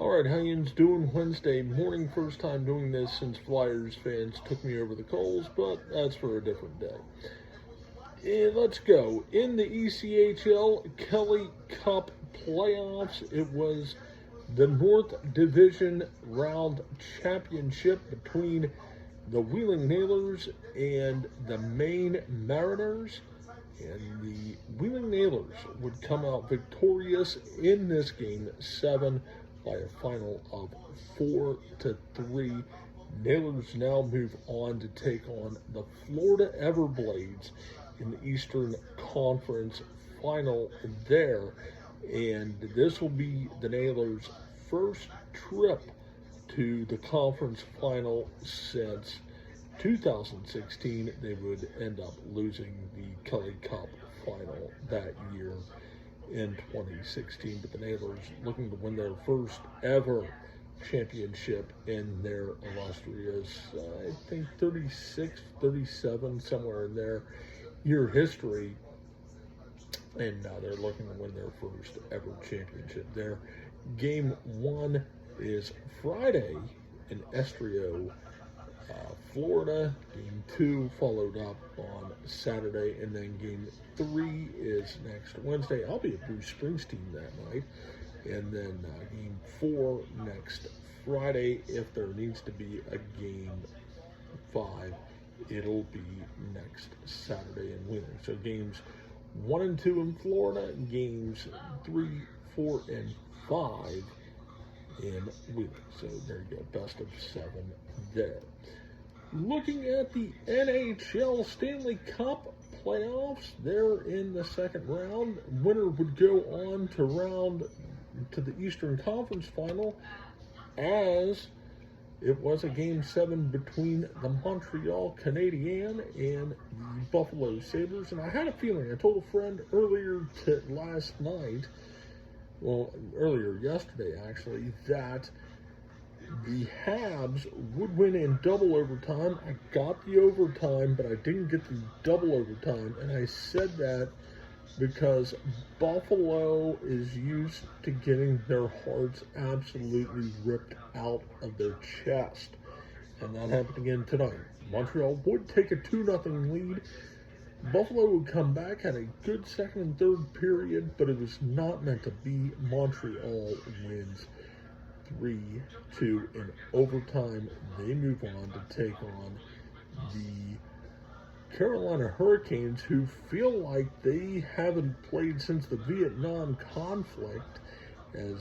Alright, how yous doing? Wednesday morning, first time doing this since Flyers fans took me over the coals, but that's for a different day. And let's go. In the ECHL Kelly Cup playoffs, it was the North Division Round Championship between the Wheeling Nailers and the Maine Mariners. And the Wheeling Nailers would come out victorious in this game 7 by a final of 4-3. Nailers now move on to take on the Florida Everblades in the Eastern Conference final there. And this will be the Nailers' first trip to the conference final since 2016. They would end up losing the Kelly Cup final that year in 2016, but the Nailers looking to win their first ever championship in their illustrious, I think 36, 37, somewhere in their year history, and now they're looking to win their first ever championship there. Game 1 is Friday in Estrio, Florida. Game 2 followed up on Saturday, and then Game 3 is next Wednesday. I'll be at Bruce Springsteen that night, and then Game 4 next Friday. If there needs to be a Game 5, it'll be next Saturday in Wheeling. So Games 1 and 2 in Florida, Games 3, 4, and 5 in Wheeling. So there you go, best of 7 there. Looking at the NHL Stanley Cup playoffs, they're in the second round. Winner would go on to the Eastern Conference final, as it was a Game 7 between the Montreal Canadiens and the Buffalo Sabres. And I had a feeling, I told a friend earlier yesterday actually, that the Habs would win in double overtime. I got the overtime, but I didn't get the double overtime. And I said that because Buffalo is used to getting their hearts absolutely ripped out of their chest. And that happened again tonight. Montreal would take a 2-0 lead. Buffalo would come back, had a good second and third period, but it was not meant to be. Montreal wins 3-2 in overtime. They move on to take on the Carolina Hurricanes, who feel like they haven't played since the Vietnam conflict, as